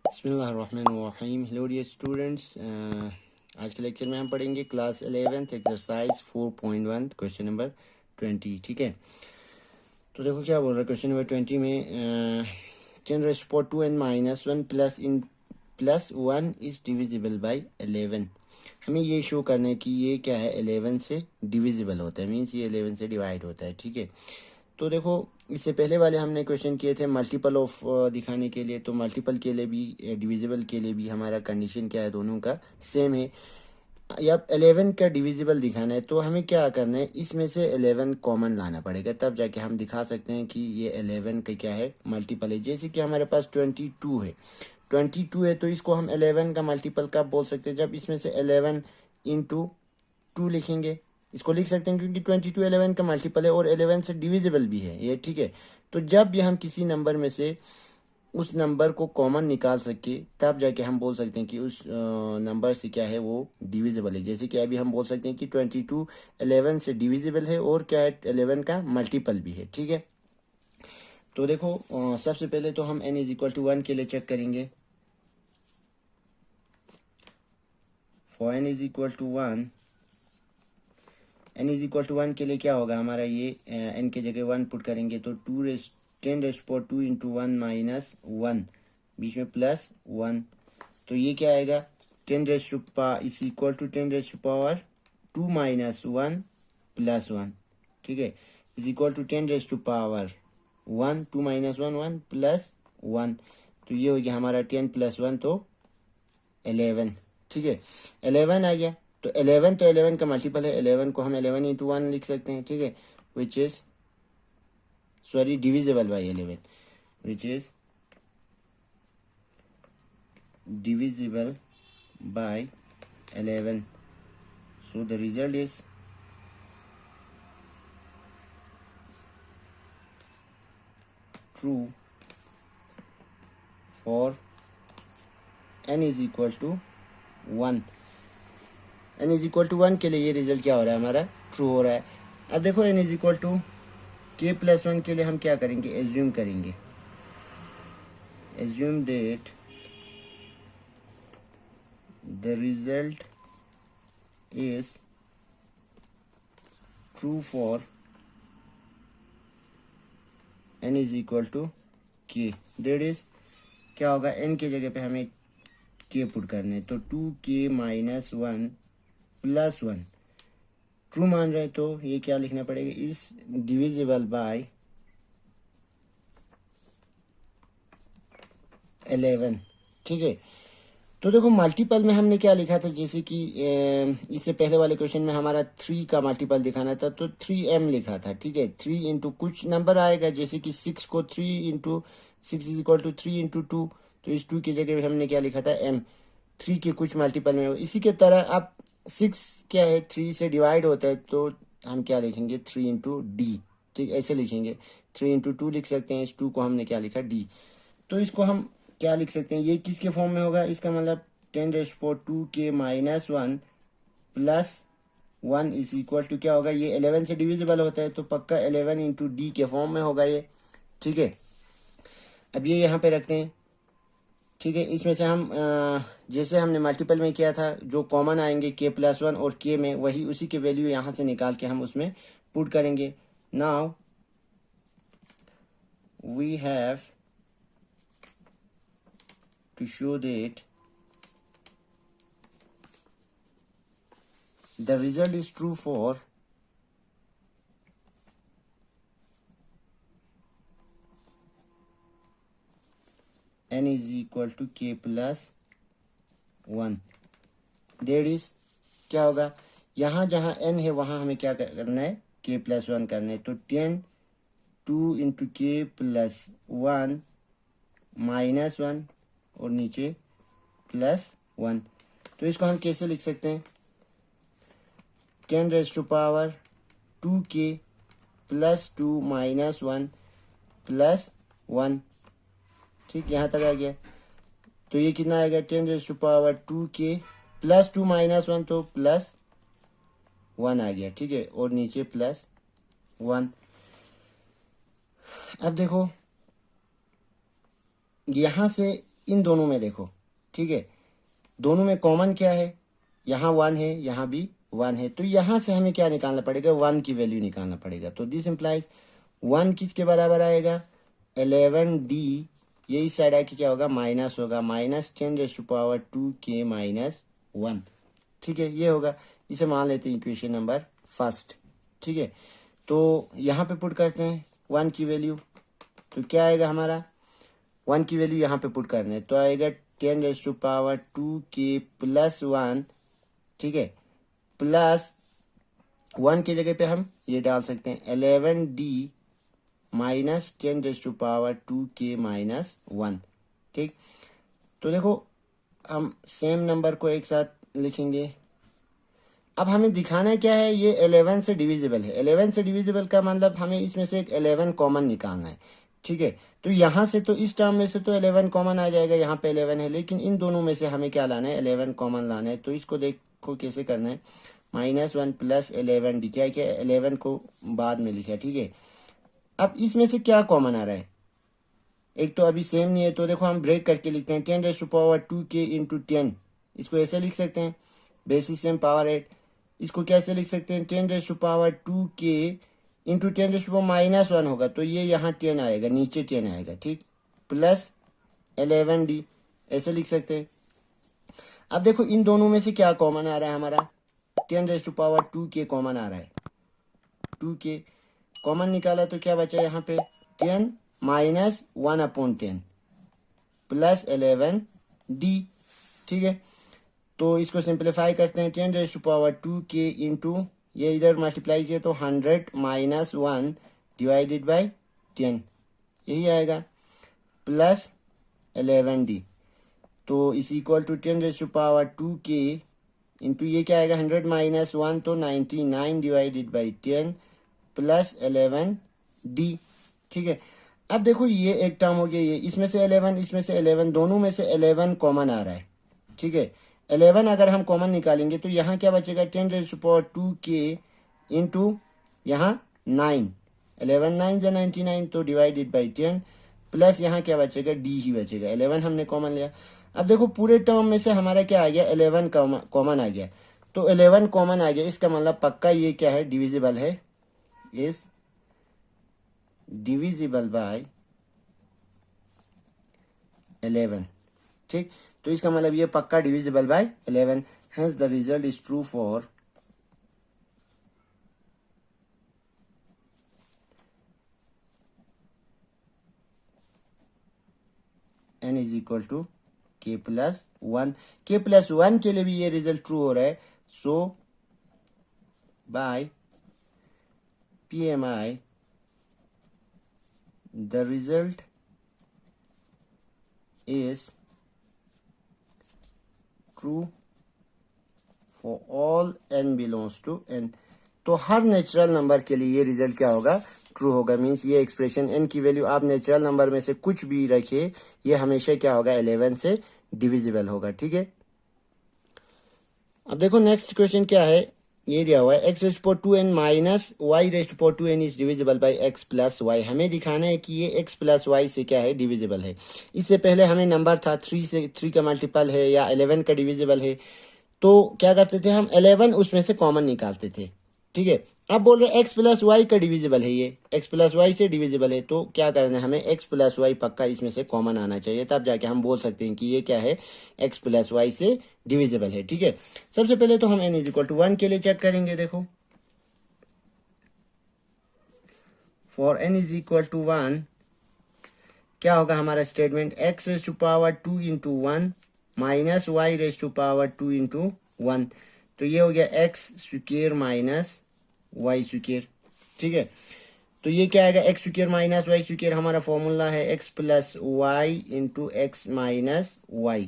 बिस्मिल्लाहिर्रहमानिर्रहीम। Hello dear students, आज के लेक्चर में हम पढ़ेंगे class 11th exercise 4.1 question number 20। ठीक है, तो देखो क्या बोल रहा है क्वेश्चन नंबर 20 में 10⁻2n-1 plus 1 is divisible by 11। हमें ये शो करना है कि ये क्या है, 11 से डिविजिबल होता है, मीन्स ये 11 से डिवाइड होता है। ठीक है, तो देखो इससे पहले वाले हमने क्वेश्चन किए थे मल्टीपल ऑफ दिखाने के लिए, तो मल्टीपल के लिए भी डिविजिबल के लिए भी हमारा कंडीशन क्या है, दोनों का सेम है। या 11 का डिविजिबल दिखाना है तो हमें क्या करना है, इसमें से 11 कॉमन लाना पड़ेगा, तब जाके हम दिखा सकते हैं कि ये 11 का क्या है, मल्टीपल है। जैसे कि हमारे पास 22 है, 22 है तो इसको हम 11 का मल्टीपल कब बोल सकते हैं, जब इसमें से 11 इंटू 2 लिखेंगे, इसको लिख सकते हैं क्योंकि 22 11 का मल्टीपल है और 11 से डिविजिबल भी है ये। ठीक है, तो जब भी हम किसी नंबर में से उस नंबर को कॉमन निकाल सके तब जाके हम बोल सकते हैं कि उस नंबर से क्या है, वो डिविजिबल है। जैसे कि अभी हम बोल सकते हैं कि 22 11 से डिविजिबल है और क्या है, 11 का मल्टीपल भी है। ठीक है, तो देखो सबसे पहले तो हम n=1 के लिए चेक करेंगे। फॉर n=1 n=1 के लिए क्या होगा हमारा, ये n के जगह 1 पुट करेंगे तो 10⁻2 इंटू 1 माइनस 1, बीच में प्लस 1, तो ये क्या आएगा 10⁻2 माइनस 1 प्लस 1। ठीक है, is equal to 10⁻1 2 minus 1 1 plus 1, तो ये हो गया हमारा 10 प्लस 1 तो 11। ठीक है, 11 आ गया, तो 11 का मल्टीपल है, 11 को हम 11 इंटू 1 लिख सकते हैं। ठीक है, which is divisible by 11, which is divisible by 11। so the result is true for n=1। n=1 के लिए ये रिजल्ट क्या हो रहा है, हमारा ट्रू हो रहा है। अब देखो n=k+1 के लिए हम क्या करेंगे, एज्यूम करेंगे, assume that the result is true for n=k। That is क्या होगा, n के जगह पे हमें k पुट करने, तो 2k-1 प्लस 1 ट्रू मान रहे तो ये क्या लिखना पड़ेगा, इस डिविजिबल बाय 11। ठीक है, तो देखो मल्टीपल में हमने क्या लिखा था, जैसे कि इससे पहले वाले क्वेश्चन में हमारा 3 का मल्टीपल दिखाना था तो 3m लिखा था। ठीक है, 3 इंटू कुछ नंबर आएगा, जैसे कि 6 को 3 into 6 is equal to 3 into 2, तो इस 2 की जगह हमने क्या लिखा था, m। 3 के कुछ मल्टीपल में इसी के तरह अब 6 क्या है, 3 से डिवाइड होता है, तो हम क्या लिखेंगे 3 इंटू डी। ठीक, ऐसे लिखेंगे, 3 इंटू 2 लिख सकते हैं, इस 2 को हमने क्या लिखा, डी। तो इसको हम क्या लिख सकते हैं, ये किसके फॉर्म में होगा, इसका मतलब 10⁻2k-1 plus 1 is equal to क्या होगा, ये 11 से डिविजिबल होता है तो पक्का 11 इंटू डी के फॉर्म में होगा ये। ठीक है, अब ये यहाँ पे रखते हैं। ठीक है, इसमें से हम जैसे हमने मल्टीपल में किया था, जो कॉमन आएंगे k+1 और k में, वही उसी के वैल्यू यहाँ से निकाल के हम उसमें पुट करेंगे। Now we have to show that the result is true for n=k+1। that is क्या होगा, यहाँ जहाँ n है वहाँ हमें क्या करना है, k+1 करना है, तो 10 2 इंटू k+1 माइनस 1 और नीचे प्लस 1, तो इसको हम कैसे लिख सकते हैं, 10⁻2k प्लस 2 माइनस 1 प्लस 1। ठीक, यहाँ तक आ गया, तो ये कितना आएगा, 10⁻2k प्लस 2 माइनस 1 तो प्लस 1 आ गया। ठीक है, और नीचे प्लस 1। अब देखो यहाँ से इन दोनों में देखो, ठीक है, दोनों में कॉमन क्या है, यहाँ 1 है, यहाँ भी 1 है, तो यहाँ से हमें क्या निकालना पड़ेगा, 1 की वैल्यू निकालना पड़ेगा। तो दिस इम्प्लाइज 1 किसके बराबर आएगा, 11D, ये इस साइड आके क्या होगा, माइनस होगा, -10⁻²K-1, ठीक है, ये होगा। इसे मान लेते हैं इक्वेशन नंबर फर्स्ट, ठीक है। तो यहाँ पे पुट करते हैं 1 की वैल्यू, तो क्या आएगा हमारा, 1 की वैल्यू यहाँ पे पुट करना है, तो आएगा 10⁻²K+1, ठीक है, प्लस 1 की जगह पे हम ये डाल सकते हैं 11D -10⁻²K-1, ठीक। तो देखो हम सेम नंबर को एक साथ लिखेंगे। अब हमें दिखाना है क्या है, ये 11 से डिविजिबल है। 11 से डिविजिबल का मतलब हमें इसमें से एक 11 कॉमन निकालना है, ठीक है। तो यहाँ से तो इस टर्म में से तो 11 कॉमन आ जाएगा, यहाँ पे 11 है, लेकिन इन दोनों में से हमें क्या लाना है, 11 कॉमन लाना है। तो इसको देखो कैसे करना है, -1 + 11D, क्या क्या 11 को बाद में लिखा है, ठीक है। अब इसमें से क्या कॉमन आ रहा है, एक तो अभी सेम नहीं है, तो देखो हम ब्रेक करके लिखते हैं 10⁻² × 10, इसको ऐसे लिख सकते हैं, बेसिस सेम पावर 8। इसको कैसे लिख सकते हैं, 10⁻² × 10⁻−1 होगा, तो ये यहाँ 10 आएगा, नीचे 10 आएगा, ठीक, प्लस 11D, ऐसे लिख सकते हैं। अब देखो इन दोनों में से क्या कॉमन आ रहा है हमारा, 10⁻² कॉमन आ रहा है, 2K कॉमन निकाला तो क्या बचा यहाँ पे, 10 -1/10 प्लस 11D, ठीक है। तो इसको सिंप्लीफाई करते हैं, 10⁻²K इंटू ये इधर मल्टीप्लाई किए तो 100 -1 डिवाइडेड बाई 10, यही आएगा, प्लस 11D। तो इस इक्वल टू 10⁻²K इंटू ये क्या आएगा, 100 -1 तो 99 डिवाइडेड बाई 10 प्लस 11D, ठीक है। अब देखो ये एक टर्म हो गया, ये इसमें से 11, इसमें से 11, दोनों में से 11 कॉमन आ रहा है, ठीक है। 11 अगर हम कॉमन निकालेंगे तो यहाँ क्या बचेगा, 10⁻²K इंटू यहाँ 9, 11 9 × 99, तो डिवाइडेड बाई 10 प्लस यहाँ क्या बचेगा, D ही बचेगा, 11 हमने कॉमन लिया। अब देखो पूरे टर्म में से हमारा क्या आ गया, 11 कॉमन आ गया, तो 11 कॉमन आ गया, इसका मतलब पक्का ये क्या है, डिविजिबल है, इज डिविजिबल बाय 11, ठीक। तो इसका मतलब ये पक्का divisible by 11, hence the result is true for n is equal to K+1। K+1 के लिए भी ये रिजल्ट ट्रू हो रहा है, so bye PMI the result is true for all n belongs to n। तो हर नेचुरल नंबर के लिए ये रिजल्ट क्या होगा, ट्रू होगा। मीन्स ये एक्सप्रेशन n की वैल्यू आप नेचुरल नंबर में से कुछ भी रखिए, ये हमेशा क्या होगा, 11 से डिविजिबल होगा, ठीक है। अब देखो नेक्स्ट क्वेश्चन क्या है, ये दिया हुआ है x⁴2n -y⁴2n is divisible by x+y। हमें दिखाना है कि ये x+y से क्या है, डिविजिबल है। इससे पहले हमें नंबर था 3 से 3 का मल्टीपल है या 11 का डिविजिबल है, तो क्या करते थे हम, 11 उसमें से कॉमन निकालते थे, ठीक है। अब बोल रहे x+y का डिविजिबल है, ये x+y से डिविजिबल है, तो क्या करना है हमें, x+y पक्का इसमें से कॉमन आना चाहिए, तब जाके हम बोल सकते हैं कि ये क्या है, x+y से डिविजिबल है, ठीक है। सबसे पहले तो हम n इज इक्वल टू 1 के लिए चेक करेंगे। देखो for n is equal to 1 क्या होगा हमारा स्टेटमेंट, x⁴2 × 1 -y⁴2 × 1, तो ये हो गया x² माइनस y², ठीक है। तो ये क्या आएगा, x² माइनस y², हमारा फॉर्मूला है x+y × x माइनस y।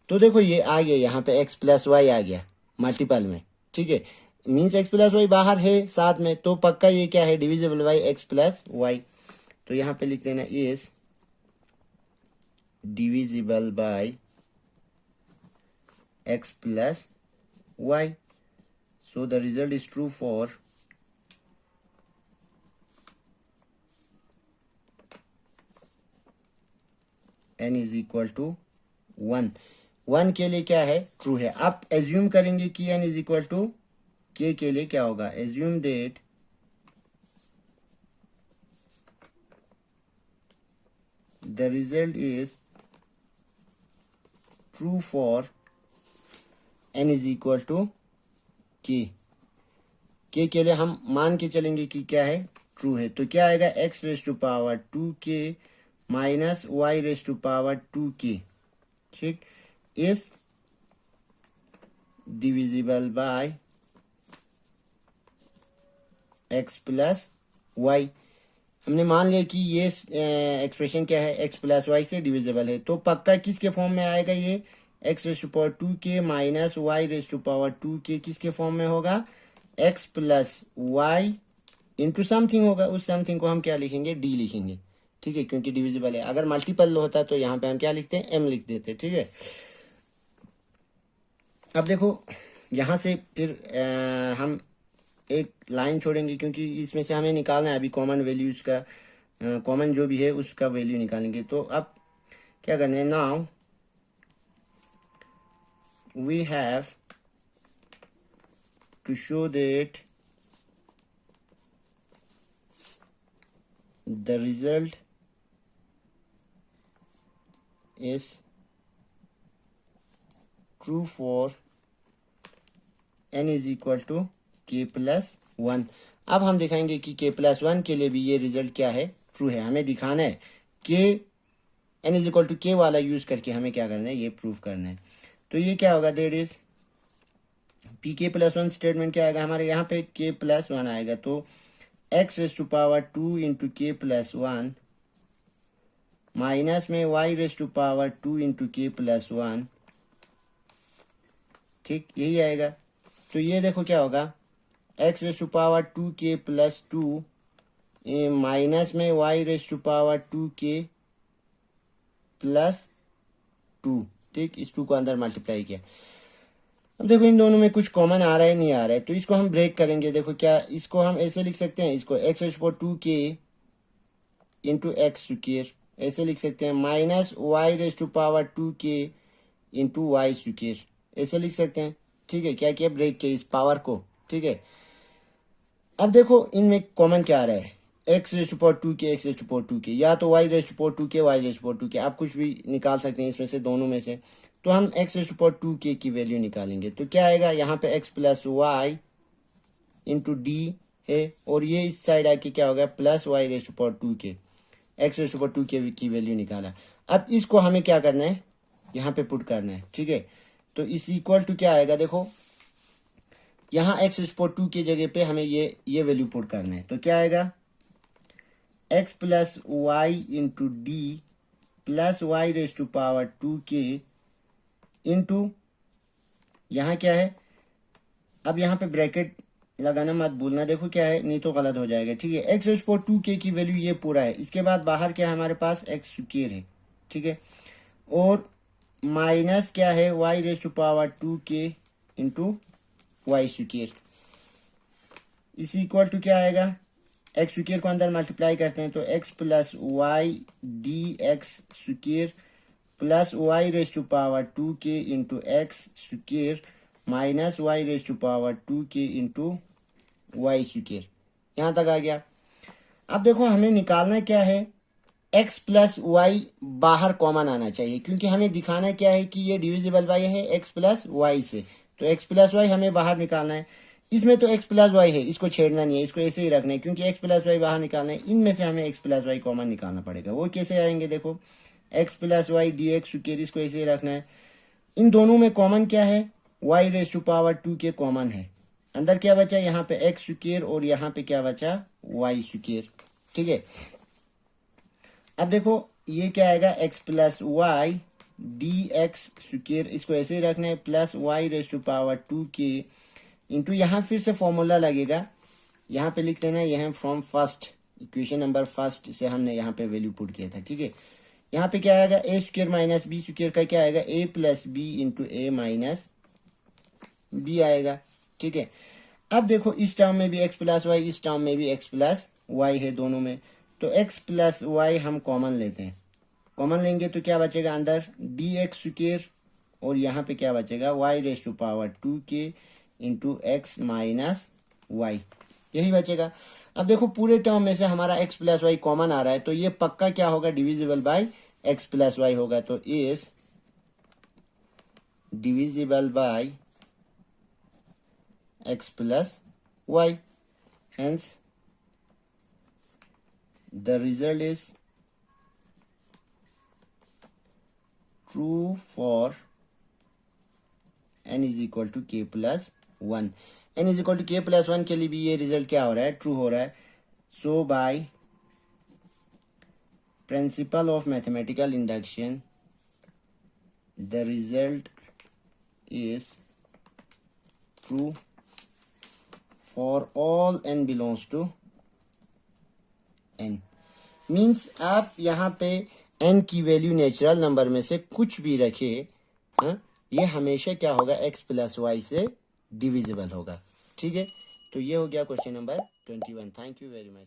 तो देखो ये आ गया, यहाँ पे x+y आ गया मल्टीपल में, ठीक है। मीन्स x+y बाहर है साथ में, तो पक्का ये क्या है, डिविजिबल बाई x+y। तो यहाँ पे लिख देना is divisible by x+y। So the result is true for n is equal to 1, 1 के लिए क्या है, ट्रू है। आप एज्यूम करेंगे कि n is equal to k के लिए क्या होगा, assume that the result is true for n is equal to k। k के लिए हम मान के चलेंगे कि क्या है, ट्रू है। तो क्या आएगा, x raise to power 2k minus y raise to power 2k, ठीक, is divisible by x plus y. हमने मान लिया कि ये एक्सप्रेशन क्या है, x प्लस वाई से डिविजिबल है। तो पक्का किसके फॉर्म में आएगा, ये x raise to power 2k minus y raise to power 2k किसके फॉर्म में होगा, x plus y into something होगा। उस समथिंग को हम क्या लिखेंगे, d लिखेंगे, ठीक है, क्योंकि डिविजिबल है। अगर मल्टीपल होता तो यहाँ पे हम क्या लिखते हैं, m लिख देते, ठीक है। अब देखो यहाँ से फिर हम एक लाइन छोड़ेंगे, क्योंकि इसमें से हमें निकालना है अभी कॉमन वैल्यूज का, कॉमन जो भी है उसका वैल्यू निकालेंगे। तो अब क्या करना है, now we have to show that the result is true for n is equal to k plus 1। अब हम दिखाएंगे कि k प्लस 1 के लिए भी ये रिजल्ट क्या है, ट्रू है। हमें दिखाना है k n is equal to k वाला यूज करके हमें क्या करना है, ये प्रूफ करना है। तो ये क्या होगा, दैट इज पी के प्लस 1 स्टेटमेंट क्या आएगा हमारे यहाँ पे, k प्लस 1 आएगा। तो x raise to power 2 into k plus 1 minus में y raise to power 2 into k plus 1, ठीक, यही आएगा। तो ये देखो क्या होगा, x raise to power 2k plus 2 minus में y raise to power 2k plus 2, ठीक, इस 2 को अंदर मल्टीप्लाई किया। अब देखो इन दोनों में कुछ कॉमन आ रहा है, नहीं आ रहा है, तो इसको हम ब्रेक करेंगे। देखो क्या, इसको हम ऐसे लिख सकते हैं, इसको x raise to power 2k into x square ऐसे लिख सकते हैं, minus y raise to power 2k into y square ऐसे लिख सकते हैं, ठीक है। क्या किया, ब्रेक किया इस पावर को, ठीक है। अब देखो इनमें कॉमन क्या आ रहा है, x raise to power 2k, x raise to power 2k, या तो y raise to power 2k, y raise to power 2k, आप कुछ भी निकाल सकते हैं इसमें से, दोनों में से। तो हम x raise to power 2k की वैल्यू निकालेंगे। तो क्या आएगा, यहाँ पे x plus y into d है, और ये इस साइड आके क्या होगा, plus y raise to power 2k, x raise to power 2k की वैल्यू निकाला। अब इसको हमें क्या करना है, यहाँ पे पुट करना है, ठीक है। तो इस इक्वल टू क्या आएगा, देखो यहाँ x रेज टू पावर 2 की जगह पे हमें ये वैल्यू पुट करना है। तो क्या आएगा, x plus y into d plus y raise to power 2k into यहाँ क्या है, अब यहाँ पे ब्रैकेट लगाना मत भूलना, देखो क्या है, नहीं तो गलत हो जाएगा, ठीक है। x raise to power 2k की वैल्यू ये पूरा है, इसके बाद बाहर क्या है हमारे पास, x स्क्वायर है, ठीक है, और माइनस क्या है, y raise to power 2k into y square. Is equal to क्या आएगा, एक्स स्क्वायर को अंदर मल्टीप्लाई करते हैं, तो x plus y d x square plus y raise to power 2k into x square minus y raise to power 2k into y square. यहाँ तक आ गया। अब देखो हमें निकालना क्या है, x प्लस वाई बाहर कॉमन आना चाहिए, क्योंकि हमें दिखाना क्या है कि ये डिविजिबल बाय है x प्लस वाई से। तो x प्लस वाई हमें बाहर निकालना है। इसमें तो x प्लस वाई है, इसको छेड़ना नहीं है, इसको ऐसे ही रखना है, क्योंकि x प्लस वाई बाहर निकालना है। इनमें से हमें x प्लस वाई कॉमन निकालना पड़ेगा। वो कैसे आएंगे, देखो x plus y d x square, इसको ऐसे ही रखना है। इन दोनों में कॉमन क्या है, y raise to power 2k common है। अंदर क्या बचा, यहाँ पे x स्क्वायर और यहाँ पे क्या बचा, y स्क्वायर, ठीक है। अब देखो ये क्या आएगा, x plus y d x square, इसको ऐसे ही रखना है, plus y raise to power 2k into यहाँ फिर से फॉर्मूला लगेगा, यहाँ पे लिख लेना, यह from first equation number first से हमने यहाँ पे वैल्यू पुट किया था, ठीक है। यहाँ पे क्या आएगा, a square minus b square का क्या आएगा, a plus b into a minus b आएगा, ठीक है। अब देखो इस टर्म में भी x प्लस वाई, इस टर्म में भी x प्लस वाई है दोनों में, तो x प्लस वाई हम कॉमन लेते हैं, कॉमन लेंगे तो क्या बचेगा अंदर, डी एक्स स्क्वेयर, और यहाँ पे क्या बचेगा, y raise to power 2k into x minus y, यही बचेगा। अब देखो पूरे टर्म में से हमारा x प्लस वाई कॉमन आ रहा है, तो ये पक्का क्या होगा, divisible by x plus y होगा। तो is divisible by x plus y, hence the result is true for n is equal to k plus 1। n is equal to k plus 1 के लिए भी ये रिजल्ट क्या हो रहा है, ट्रू हो रहा है। So by principle of mathematical induction the result is true for all n belongs to n। Means आप यहाँ पे n की वैल्यू नेचुरल नंबर में से कुछ भी रखे, हाँ, ये हमेशा क्या होगा, x प्लस वाई से डिविजिबल होगा। ठीक है, तो ये हो गया question number 21। Thank you very much.